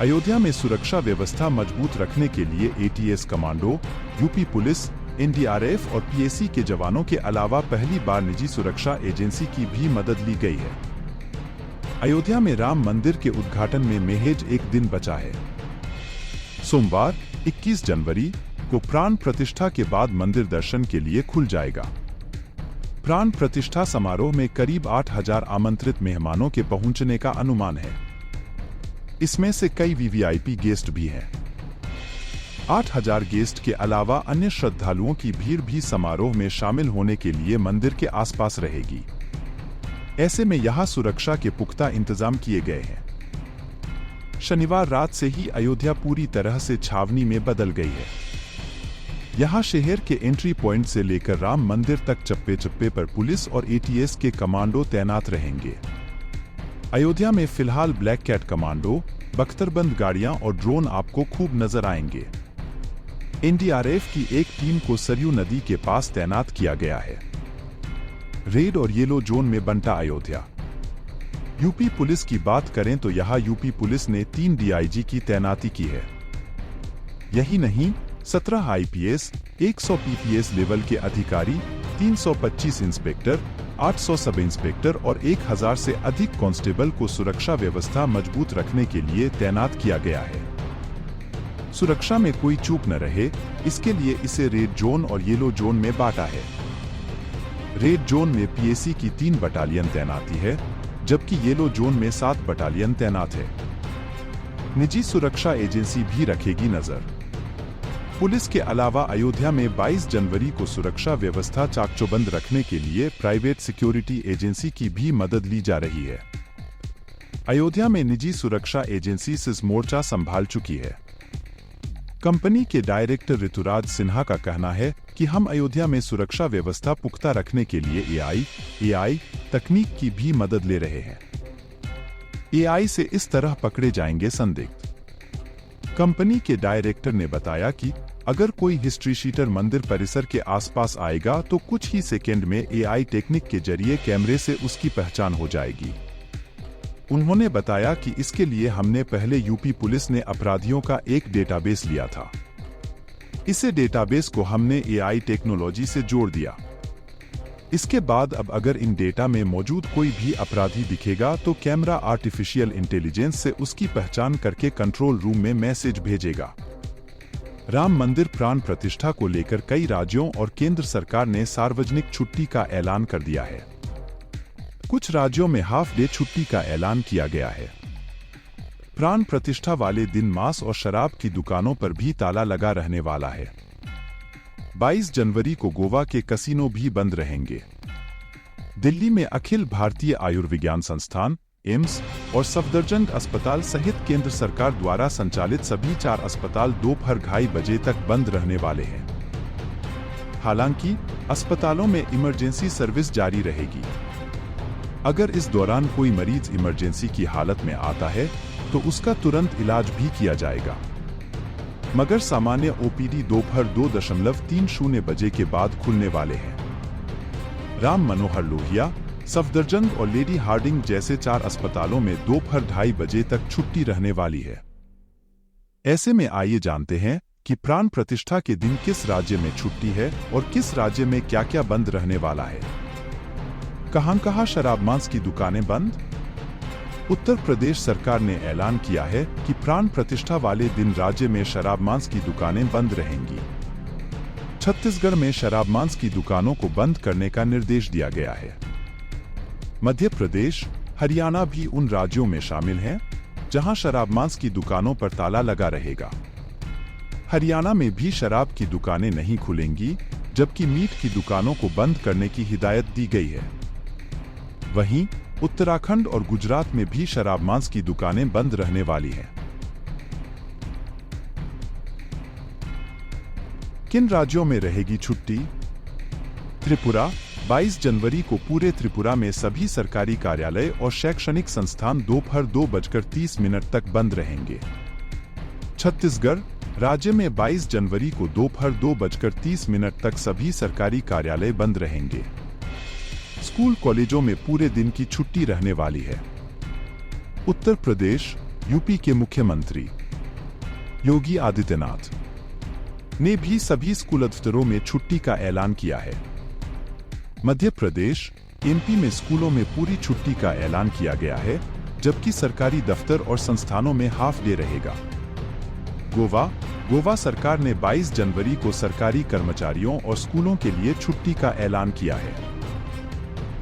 अयोध्या में सुरक्षा व्यवस्था मजबूत रखने के लिए ATS commando, UP police, NDRF और पीएसी के जवानों के अलावा पहली बार निजी सुरक्षा एजेंसी की भी मदद ली गई है। अयोध्या में राम मंदिर के उद्घाटन में महज एक दिन बचा है। सोमवार 21 जनवरी को प्राण प्रतिष्ठा के बाद मंदिर दर्शन के लिए खुल जाएगा। प्राण प्रतिष्ठा समारोह में करीब 8,000 आमंत्रित मेहमानों के पहुंचने का अनुमान है। इसमें से कई वीवीआईपी गेस्ट भी हैं। 8,000 गेस्ट के अलावा अन्य श्रद्धालुओं की भीड़ भी समारोह में शामिल होने के लिए मंदिर के आसपास रहेगी। ऐसे में यहां सुरक्षा के पुख्ता इंतजाम किए गए हैं। शनिवार रात से ही अयोध्या पूरी तरह से छावनी में बदल गई है। यहां शहर के एंट्री पॉइंट से लेकर राम मंदिर तक चप्पे चप्पे पर पुलिस और एटीएस के कमांडो तैनात रहेंगे। अयोध्या में फिलहाल ब्लैक कैट कमांडो, बख्तरबंद गाड़ियां और ड्रोन आपको खूब नजर आएंगे। एनडीआरएफ की एक टीम को सरयू नदी के पास तैनात किया गया है। रेड और येलो जोन में बंटा अयोध्या। यूपी पुलिस की बात करें तो यहां यूपी पुलिस ने 3 डीआईजी की तैनाती की है। यही नहीं, 17 आईपीएस, 100 पीपीएस लेवल के अधिकारी, 325 इंस्पेक्टर, 800 सब इंस्पेक्टर और 1000 से अधिक कांस्टेबल को सुरक्षा व्यवस्था मजबूत रखने के लिए तैनात किया गया है। सुरक्षा में कोई चूक न रहे, इसके लिए इसे रेड जोन और येलो जोन में बांटा है। रेड जोन में पीएसी की 3 बटालियन तैनाती है, जबकि येलो जोन में 7 बटालियन तैनात है। निजी सुरक्षा एजेंसी भी रखेगी नजर। पुलिस के अलावा अयोध्या में 22 जनवरी को सुरक्षा व्यवस्था चाकचौबंद रखने के लिए प्राइवेट सिक्योरिटी एजेंसी की भी मदद ली जा रही है। अयोध्या में निजी सुरक्षा एजेंसी सिस मोर्चा संभाल चुकी है। कंपनी के डायरेक्टर ऋतुराज सिन्हा का कहना है कि हम अयोध्या में सुरक्षा व्यवस्था पुख्ता रखने के लिए एआई तकनीक की भी मदद ले रहे हैं। एआई से इस तरह पकड़े जाएंगे संदिग्ध। कंपनी के डायरेक्टर ने बताया कि अगर कोई हिस्ट्री शीटर मंदिर परिसर के आसपास आएगा तो कुछ ही सेकेंड में एआई टेक्निक के जरिए कैमरे से उसकी पहचान हो जाएगी। उन्होंने बताया कि इसके लिए हमने पहले यूपी पुलिस ने अपराधियों का एक डेटाबेस लिया था। इसे डेटाबेस को हमने एआई टेक्नोलॉजी से जोड़ दिया। इसके बाद अब अगर इन डेटा में मौजूद कोई भी अपराधी दिखेगा तो कैमरा आर्टिफिशियल इंटेलिजेंस से उसकी पहचान करके कंट्रोल रूम में मैसेज भेजेगा। राम मंदिर प्राण प्रतिष्ठा को लेकर कई राज्यों और केंद्र सरकार ने सार्वजनिक छुट्टी का ऐलान कर दिया है। कुछ राज्यों में हाफ डे छुट्टी का ऐलान किया गया है। प्राण प्रतिष्ठा वाले दिन मांस और शराब की दुकानों पर भी ताला लगा रहने वाला है। 22 जनवरी को गोवा के कसिनो भी बंद रहेंगे। दिल्ली में अखिल भारतीय आयुर्विज्ञान संस्थान, एम्स और सफदरजंग अस्पताल सहित केंद्र सरकार द्वारा संचालित सभी 4 अस्पताल दोपहर 2:30 बजे तक बंद रहने वाले हैं। हालांकि अस्पतालों में इमरजेंसी सर्विस जारी रहेगी। अगर इस दौरान कोई मरीज इमरजेंसी की हालत में आता है तो उसका तुरंत इलाज भी किया जाएगा। मगर सामान्य ओपीडी दोपहर 2:30 बजे के बाद खुलने वाले हैं। राम मनोहर लोहिया, सफदरजंग और लेडी हार्डिंग जैसे 4 अस्पतालों में दोपहर 2:30 बजे तक छुट्टी रहने वाली है। ऐसे में आइए जानते हैं कि प्राण प्रतिष्ठा के दिन किस राज्य में छुट्टी है और किस राज्य में क्या-क्या बंद रहने वाला है। कहां-कहां शराब मांस की दुकानें बंद? उत्तर प्रदेश सरकार ने ऐलान किया है कि प्राण प्रतिष्ठा वाले दिन राज्य में शराब मांस की दुकानें बंद रहेंगी। छत्तीसगढ़ में शराब मांस की दुकानों को बंद करने का निर्देश दिया गया है। मध्य प्रदेश, हरियाणा भी उन राज्यों में शामिल हैं जहां शराब मांस की दुकानों पर ताला लगा रहेगा। हरियाणा में भी शराब की दुकानें नहीं खुलेंगी, जबकि मीट की दुकानों को बंद करने की हिदायत दी गई है। वहीं उत्तराखंड और गुजरात में भी शराब मांस की दुकानें बंद रहने वाली हैं। किन राज्यों में रहेगी छुट्टी? त्रिपुरा, 22 जनवरी को पूरे त्रिपुरा में सभी सरकारी कार्यालय और शैक्षणिक संस्थान दोपहर 2:30 तक बंद रहेंगे। छत्तीसगढ़, राज्य में 22 जनवरी को दोपहर 2:30 तक सभी सरकारी कार्यालय बंद रहेंगे। स्कूल कॉलेजों में पूरे दिन की छुट्टी रहने वाली है। उत्तर प्रदेश, यूपी के मुख्यमंत्री योगी आदित्यनाथ ने भी सभी स्कूल दफ्तरों में छुट्टी का ऐलान किया है। मध्य प्रदेश, एमपी में स्कूलों में पूरी छुट्टी का ऐलान किया गया है, जबकि सरकारी दफ्तर और संस्थानों में हाफ डे रहेगा। गोवा सरकार ने 22 जनवरी को सरकारी कर्मचारियों और स्कूलों के लिए छुट्टी का ऐलान किया है।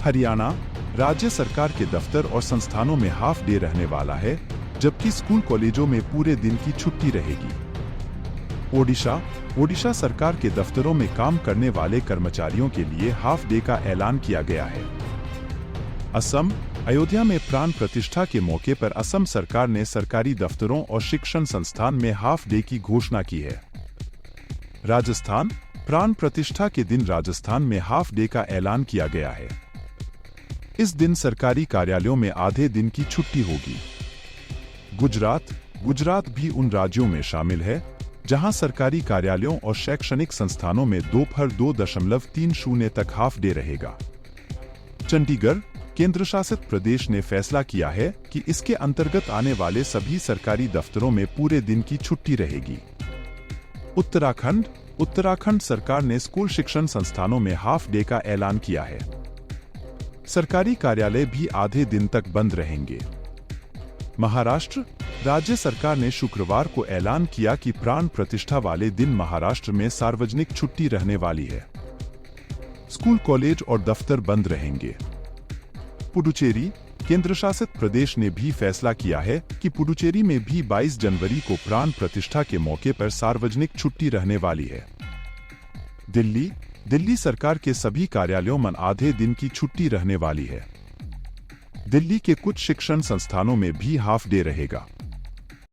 हरियाणा राज्य सरकार के दफ्तर और संस्थानों में हाफ डे रहने वाला है, जबकि स्कूल कॉलेजों में पूरे दिन की छुट्टी रहेगी। ओडिशा सरकार के दफ्तरों में काम करने वाले कर्मचारियों के लिए हाफ डे का ऐलान किया गया है। असम अयोध्या में प्राण प्रतिष्ठा के मौके पर असम सरकार ने सरकारी दफ्तरों और शिक्षण संस्थान में हाफ डे की घोषणा की है। राजस्थान प्राण प्रतिष्ठा के दिन राजस्थान में हाफ डे का ऐलान किया गया है। इस दिन सरकारी कार्यालयों में आधे दिन की छुट्टी होगी। गुजरात भी उन राज्यों में शामिल है जहां सरकारी कार्यालयों और शैक्षणिक संस्थानों में दोपहर 2:30 तक हाफ डे रहेगा। चंडीगढ़ केंद्र शासित प्रदेश ने फैसला किया है कि इसके अंतर्गत आने वाले सभी सरकारी दफ्तरों में पूरे दिन की छुट्टी रहेगी। उत्तराखंड सरकार ने स्कूल शिक्षण संस्थानों में हाफ डे का ऐलान किया है। सरकारी कार्यालय भी आधे दिन तक बंद रहेंगे। महाराष्ट्र राज्य सरकार ने शुक्रवार को ऐलान किया कि प्राण प्रतिष्ठा वाले दिन महाराष्ट्र में सार्वजनिक छुट्टी रहने वाली है। स्कूल कॉलेज और दफ्तर बंद रहेंगे। पुडुचेरी केंद्र शासित प्रदेश ने भी फैसला किया है कि पुडुचेरी में भी 22 जनवरी को प्राण प्रतिष्ठा के मौके पर सार्वजनिक छुट्टी रहने वाली है। दिल्ली सरकार के सभी कार्यालयों में आधे दिन की छुट्टी रहने वाली है। दिल्ली के कुछ शिक्षण संस्थानों में भी हाफ डे रहेगा।